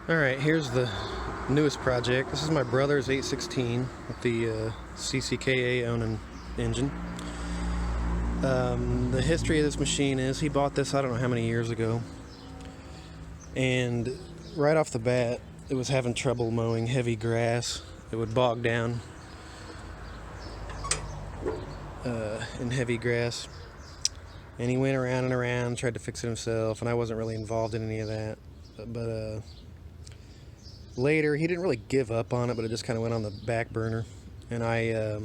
Alright, here's the newest project. This is my brother's 816 with the CCKA owning engine. The history of this machine is he bought this I don't know how many years ago, and right off the bat it was having trouble mowing heavy grass. It would bog down in heavy grass, and he went around and around, tried to fix it himself, and I wasn't really involved in any of that. But later, he didn't really give up on it, but it just kind of went on the back burner. And I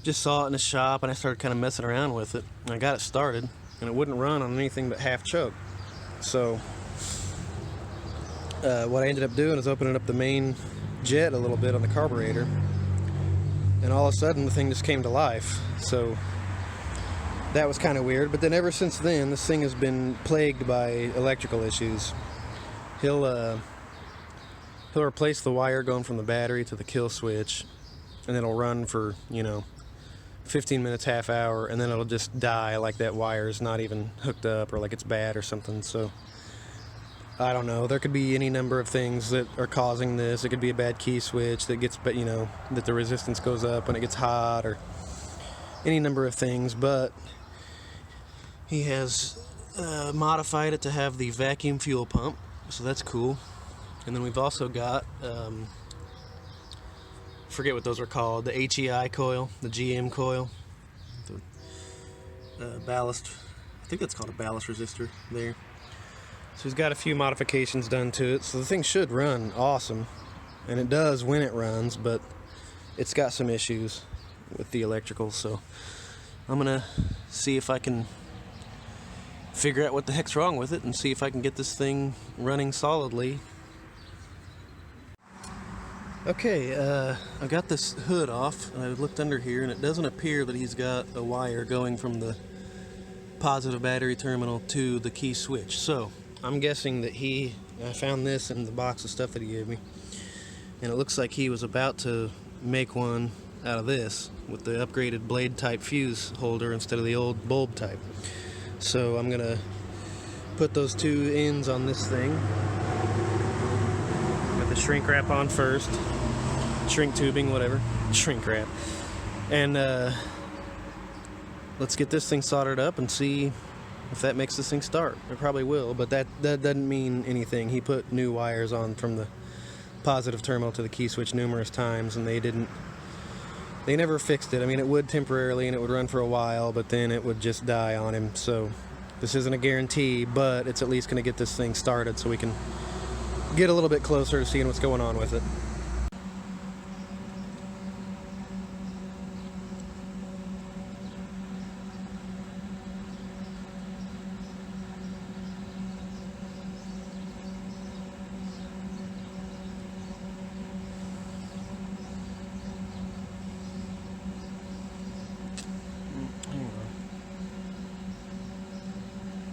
just saw it in the shop, and I started kind of messing around with it. And I got it started, and it wouldn't run on anything but half choke. So what I ended up doing is opening up the main jet a little bit on the carburetor, and all of a sudden the thing just came to life. So that was kind of weird. But then ever since then, this thing has been plagued by electrical issues. He'll replace the wire going from the battery to the kill switch, and it'll run for 15 minutes, half hour, and then it'll just die like that wire's not even hooked up, or like it's bad or something. So I don't know, there could be any number of things that are causing this. It could be a bad key switch that gets, that the resistance goes up when it gets hot, or any number of things. But he has modified it to have the vacuum fuel pump, so that's cool. And then we've also got, forget what those are called, the HEI coil, the GM coil, the ballast, I think that's called a ballast resistor there. So he's got a few modifications done to it, so the thing should run awesome. And it does when it runs, but it's got some issues with the electrical, so I'm gonna see if I can figure out what the heck's wrong with it and see if I can get this thing running solidly. Okay, I got this hood off, and I looked under here, and it doesn't appear that he's got a wire going from the positive battery terminal to the key switch. So I'm guessing that I found this in the box of stuff that he gave me, and it looks like he was about to make one out of this with the upgraded blade type fuse holder instead of the old bulb type. So I'm gonna put those two ends on this thing. Got the shrink wrap on first. Shrink tubing, whatever. Shrink wrap. And let's get this thing soldered up and see if that makes this thing start. It probably will, but that doesn't mean anything. He put new wires on from the positive terminal to the key switch numerous times, and they never fixed it. I mean, it would temporarily, and it would run for a while, but then it would just die on him. So this isn't a guarantee, but it's at least going to get this thing started so we can get a little bit closer to seeing what's going on with it.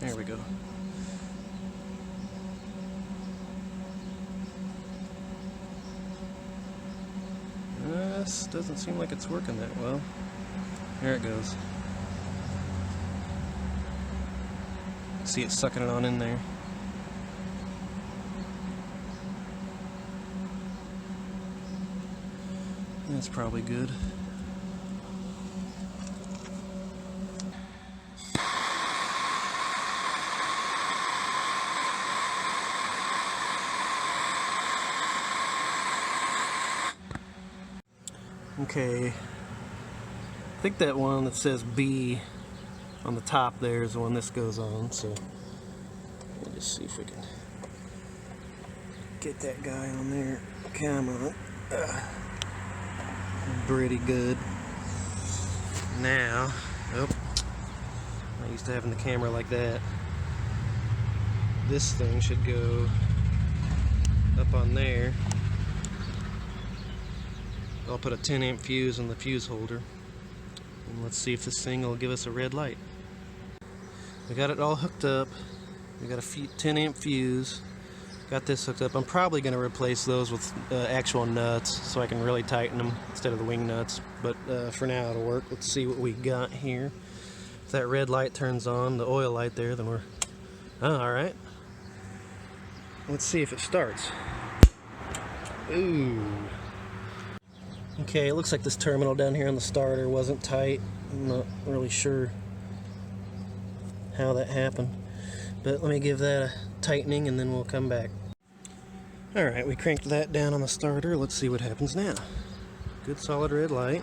There we go. This doesn't seem like it's working that well. There it goes. See it sucking it on in there. That's probably good. Okay, I think that one that says B on the top there is the one this goes on, so let me just see if we can get that guy on there. Camera. Pretty good. Now, I used to having the camera like that. This thing should go up on there. I'll put a 10 amp fuse on the fuse holder, and let's see if this thing will give us a red light. We got it all hooked up. We got a 10 amp fuse. Got this hooked up. I'm probably going to replace those with actual nuts so I can really tighten them instead of the wing nuts, but for now it'll work. Let's see what we got here. If that red light turns on, the oil light there, then we're alright. Let's see if it starts. Ooh. Okay, it looks like this terminal down here on the starter wasn't tight. I'm not really sure how that happened, but let me give that a tightening and then we'll come back. Alright, we cranked that down on the starter. Let's see what happens now. Good solid red light.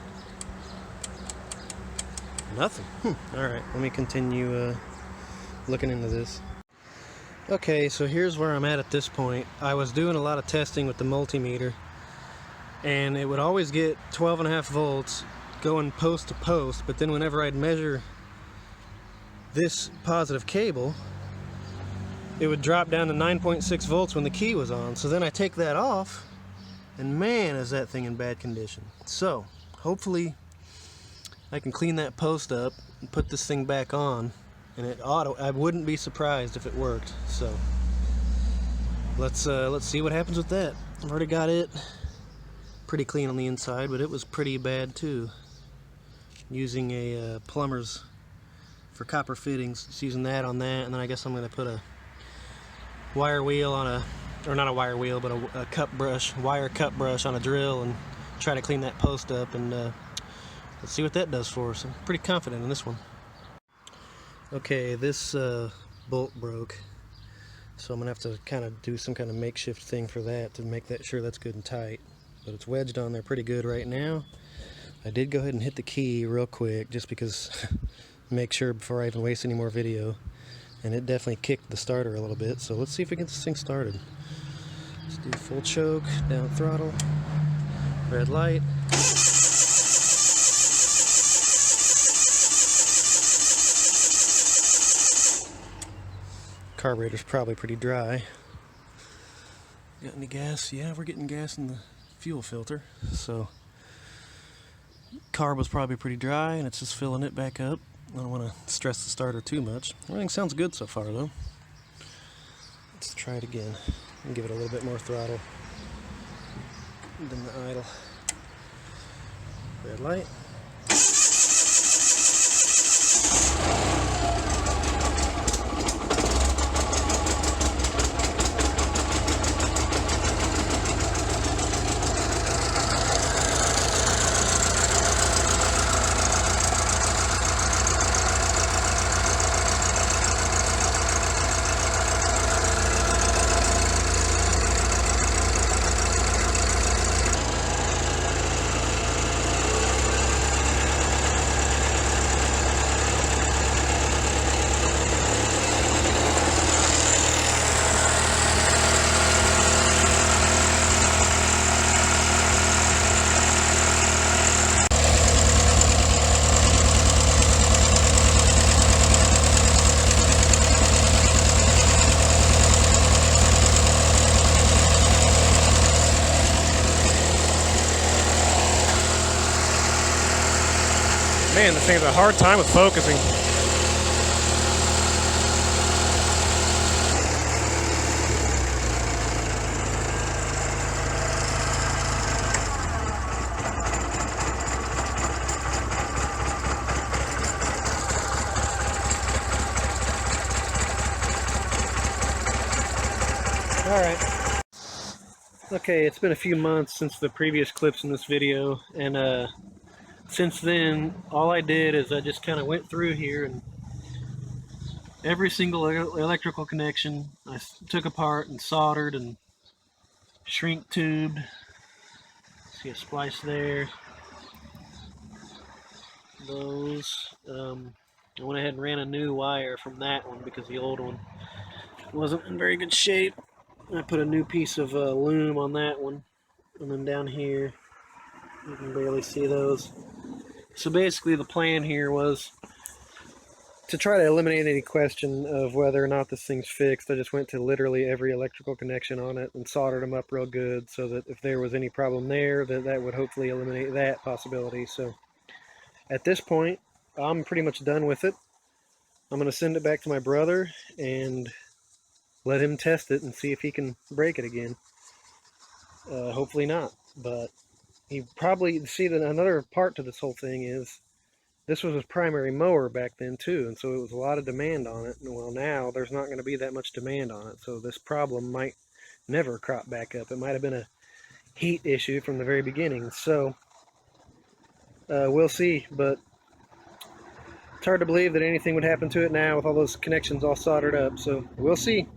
Nothing. Alright, let me continue looking into this. Okay, so here's where I'm at this point. I was doing a lot of testing with the multimeter, and it would always get 12.5 volts going post to post, but then whenever I'd measure this positive cable, it would drop down to 9.6 volts when the key was on. So then I take that off, and man, is that thing in bad condition. So hopefully I can clean that post up and put this thing back on, and I wouldn't be surprised if it worked. So let's see what happens with that. I've already got it pretty clean on the inside, but it was pretty bad too. Using a plumber's for copper fittings, just using that on that, and then I guess I'm going to put a wire wheel on a, or not a wire wheel, but a cut brush, wire cut brush on a drill, and try to clean that post up, and let's see what that does for us. I'm pretty confident in this one. Okay, this bolt broke, so I'm gonna have to kind of do some kind of makeshift thing for that to make that sure that's good and tight. But it's wedged on there pretty good right now. I did go ahead and hit the key real quick just because make sure before I even waste any more video, and it definitely kicked the starter a little bit. So let's see if we get this thing started. Let's do full choke, down throttle, red light. Carburetor's probably pretty dry. Got any gas? Yeah, we're getting gas in the fuel filter. So carb was probably pretty dry, and it's just filling it back up. I don't want to stress the starter too much. Everything sounds good so far though. Let's try it again and give it a little bit more throttle than the idle. Red light. Man, this thing has a hard time with focusing. Alright. Okay, it's been a few months since the previous clips in this video, and since then, all I did is I just kind of went through here, and every single electrical connection I took apart and soldered and shrink tubed. See a splice there. Those. I went ahead and ran a new wire from that one because the old one wasn't in very good shape. I put a new piece of loom on that one, and then down here you can barely see those. So basically the plan here was to try to eliminate any question of whether or not this thing's fixed. I just went to literally every electrical connection on it and soldered them up real good so that if there was any problem there, that would hopefully eliminate that possibility. So at this point, I'm pretty much done with it. I'm going to send it back to my brother and let him test it and see if he can break it again. Hopefully not, but he probably, see, that another part to this whole thing is this was his primary mower back then too, and so it was a lot of demand on it. And well, now there's not going to be that much demand on it, so this problem might never cropped back up. It might have been a heat issue from the very beginning. So we'll see, but it's hard to believe that anything would happen to it now with all those connections all soldered up. So we'll see.